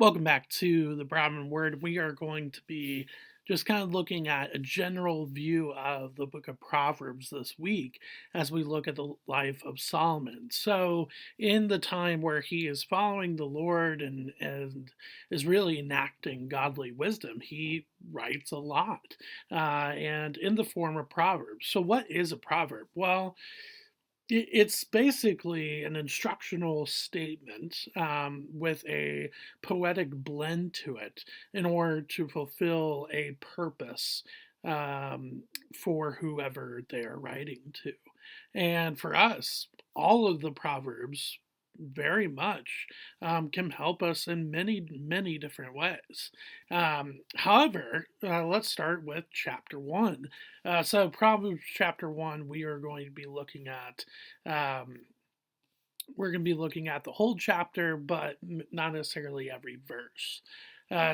Welcome back to the Brahmin Word. We are going to be just kind of looking at a general view of the Book of Proverbs this week as we look at the life of Solomon. So, in the time where he is following the Lord and is really enacting godly wisdom, he writes a lot and in the form of Proverbs. So, what is a proverb? Well, it's basically an instructional statement with a poetic blend to it in order to fulfill a purpose for whoever they're writing to. And for us, all of the Proverbs very much can help us in many, many different ways. However, let's start with chapter one. So, Proverbs chapter one, we are going to be looking at um, the whole chapter, but not necessarily every verse.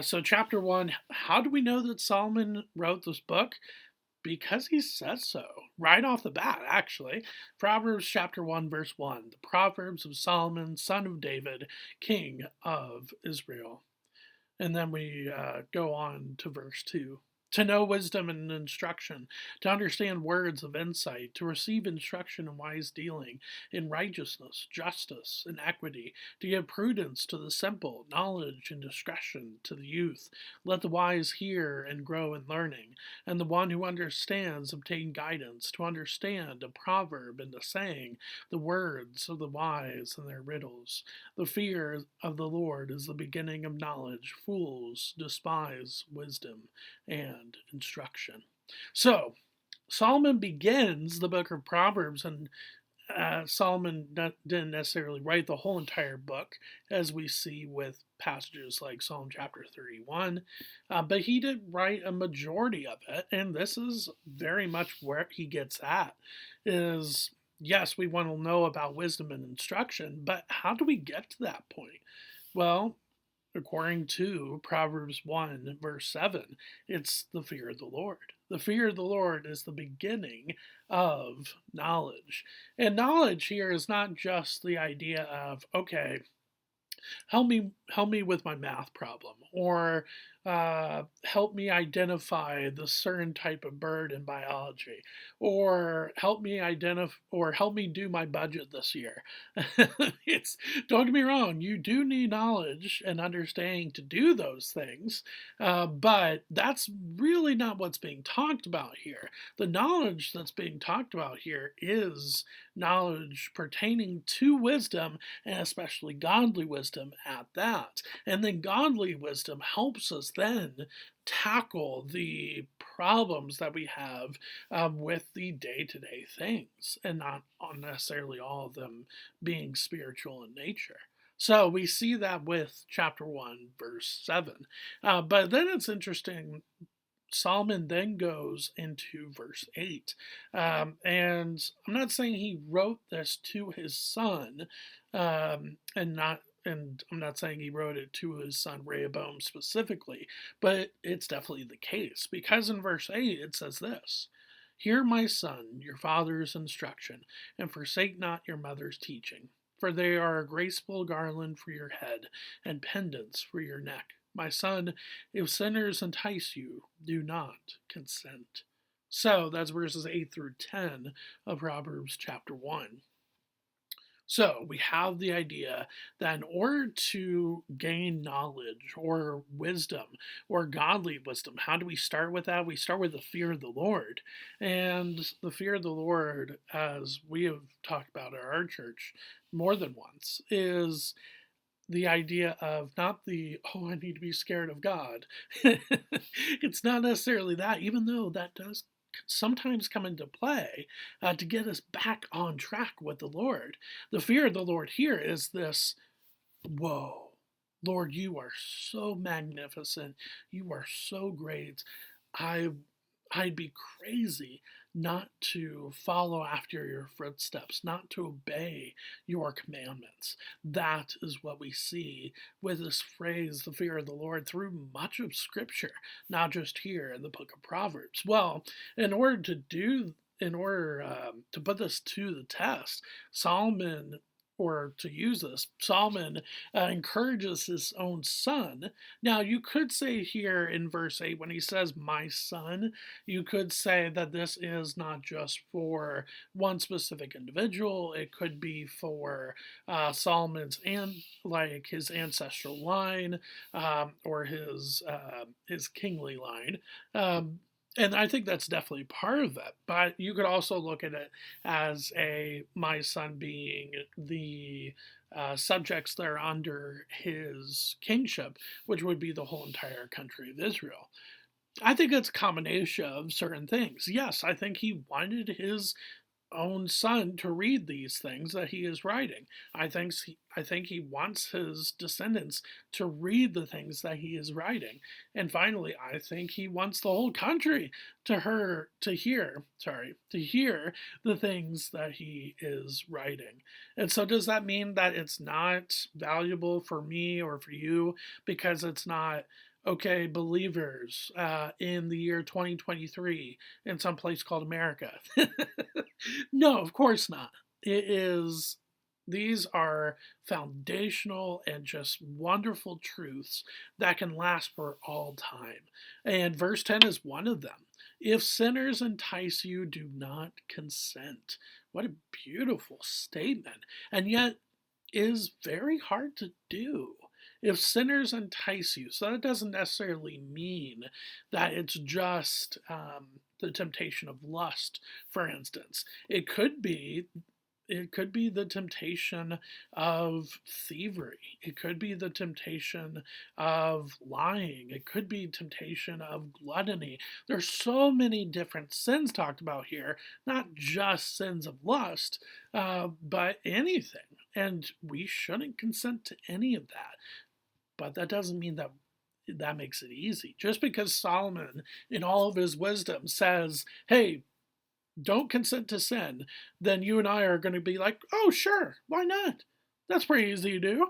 So, chapter one, how do we know that Solomon wrote this book? Because he says so right off the bat, actually. Proverbs chapter 1, verse 1, the Proverbs of Solomon, son of David, king of Israel. And then we go on to verse 2. To know wisdom and instruction, to understand words of insight, to receive instruction in wise dealing, in righteousness, justice, and equity, to give prudence to the simple, knowledge and discretion to the youth. Let the wise hear and grow in learning, and the one who understands obtain guidance, to understand a proverb and a saying, the words of the wise and their riddles. The fear of the Lord is the beginning of knowledge. Fools despise wisdom and instruction. So, Solomon begins the book of Proverbs, and Solomon didn't necessarily write the whole entire book, as we see with passages like Psalm chapter 31, but he did write a majority of it, and this is very much where he gets at, is yes, we want to know about wisdom and instruction, but how do we get to that point? Well, according to Proverbs 1, verse 7, it's the fear of the Lord. The fear of the Lord is the beginning of knowledge. And knowledge here is not just the idea of, okay, help me with my math problem, or help me identify the certain type of bird in biology, or help me do my budget this year. It's, don't get me wrong, you do need knowledge and understanding to do those things, but that's really not what's being talked about here. The knowledge that's being talked about here is knowledge pertaining to wisdom, and especially godly wisdom at that. And then godly wisdom helps us then tackle the problems that we have with the day to day things, and not necessarily all of them being spiritual in nature. So we see that with chapter 1, verse 7. But then it's interesting. Solomon then goes into verse 8. And I'm not saying he wrote this to his son, and I'm not saying he wrote it to his son Rehoboam specifically, but it's definitely the case, because in verse 8 it says this: Hear, my son, your father's instruction, and forsake not your mother's teaching, for they are a graceful garland for your head and pendants for your neck. My son, if sinners entice you, do not consent. So that's verses 8 through 10 of Proverbs chapter 1. So we have the idea that in order to gain knowledge or wisdom or godly wisdom, how do we start with that? We start with the fear of the Lord. And the fear of the Lord, as we have talked about at our church more than once, is the idea of not the, oh, I need to be scared of God. It's not necessarily that, even though that does sometimes come into play to get us back on track with the Lord. The fear of the Lord here is this: whoa, Lord, you are so magnificent. You are so great. I I'd be crazy not to follow after your footsteps, not to obey your commandments. That is what we see with this phrase, the fear of the Lord, through much of Scripture, not just here in the book of Proverbs. Well, in order to put this to the test, Solomon or to use this, Solomon encourages his own son. Now, you could say here in verse 8, when he says, my son, you could say that this is not just for one specific individual. It could be for Solomon's and like his ancestral line, or his kingly line. And I think that's definitely part of it. But you could also look at it as my son being the subjects that are under his kingship, which would be the whole entire country of Israel. I think it's a combination of certain things. Yes, I think he wanted his own son to read these things that he is writing. I think he wants his descendants to read the things that he is writing. And finally, I think he wants the whole country to hear the things that he is writing. And so does that mean that it's not valuable for me or for you because it's not okay, believers, in the year 2023 in some place called America? No, of course not. It is, these are foundational and just wonderful truths that can last for all time. And verse 10 is one of them. If sinners entice you, do not consent. What a beautiful statement. And yet is very hard to do. If sinners entice you, so that doesn't necessarily mean that it's just the temptation of lust, for instance. It could be the temptation of thievery. It could be the temptation of lying. It could be temptation of gluttony. There's so many different sins talked about here, not just sins of lust, but anything. And we shouldn't consent to any of that. But that doesn't mean that makes it easy. Just because Solomon, in all of his wisdom, says, hey, don't consent to sin, then you and I are going to be like, oh, sure, why not? That's pretty easy to do.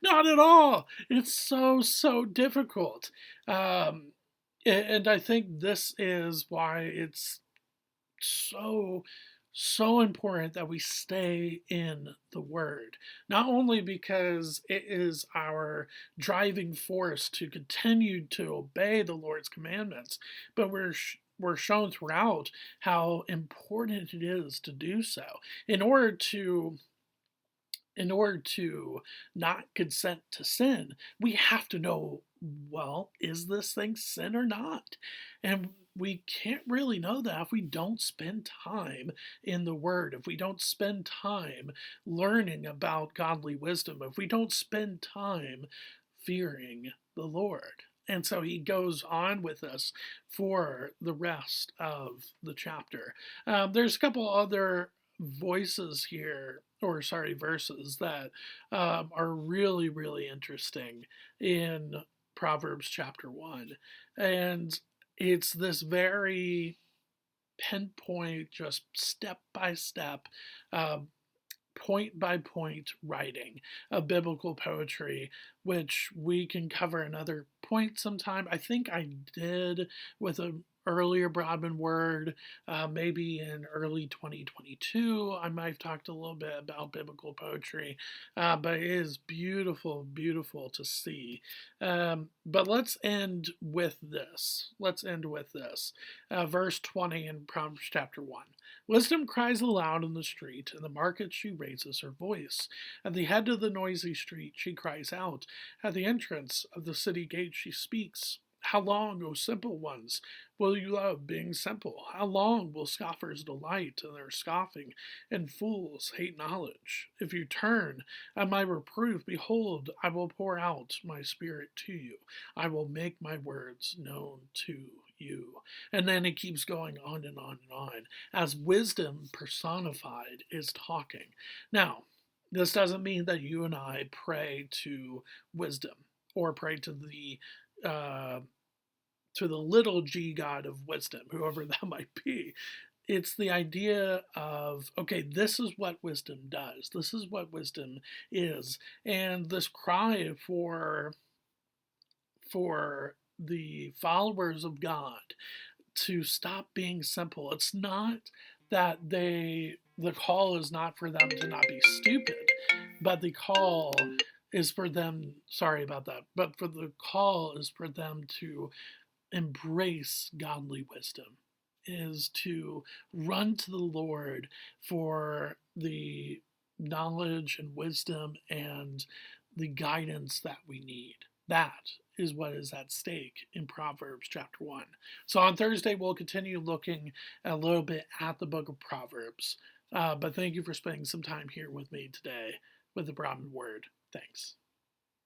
Not at all. It's so difficult. And I think this is why it's so important that we stay in the Word. Not only because it is our driving force to continue to obey the Lord's commandments, but we're shown throughout how important it is to do so in order to not consent to sin. We have to know, well, is this thing sin or not? And we can't really know that if we don't spend time in the Word, if we don't spend time learning about godly wisdom, if we don't spend time fearing the Lord. And so he goes on with us for the rest of the chapter. There's a couple other voices here, or sorry, verses that are really interesting in Proverbs chapter 1. And it's this very pinpoint, just step by step, point by point writing of biblical poetry, which we can cover another point sometime. I think I did with an earlier Broadman word, maybe in early 2022. I might have talked a little bit about biblical poetry, but it is beautiful to see. But let's end with this. Verse 20 in Proverbs chapter 1. Wisdom cries aloud in the street, in the market she raises her voice. At the head of the noisy street she cries out. At the entrance of the city gate she speaks. How long, O simple ones, will you love being simple? How long will scoffers delight in their scoffing, and fools hate knowledge? If you turn at my reproof, behold, I will pour out my spirit to you. I will make my words known to you. And then it keeps going on and on and on, as wisdom personified is talking. Now, this doesn't mean that you and I pray to wisdom or pray uh, to the little g god of wisdom, whoever that might be. It's the idea of, okay, this is what wisdom does. This is what wisdom is. And this cry for the followers of God to stop being simple. It's not that they the call is not for them to not be stupid, but the call is for them, sorry about that, but for the call is for them to embrace godly wisdom, is to run to the Lord for the knowledge and wisdom and the guidance that we need. That is what is at stake in Proverbs chapter 1. So on Thursday, we'll continue looking a little bit at the book of Proverbs. But thank you for spending some time here with me today with the Brahmin Word. Thanks.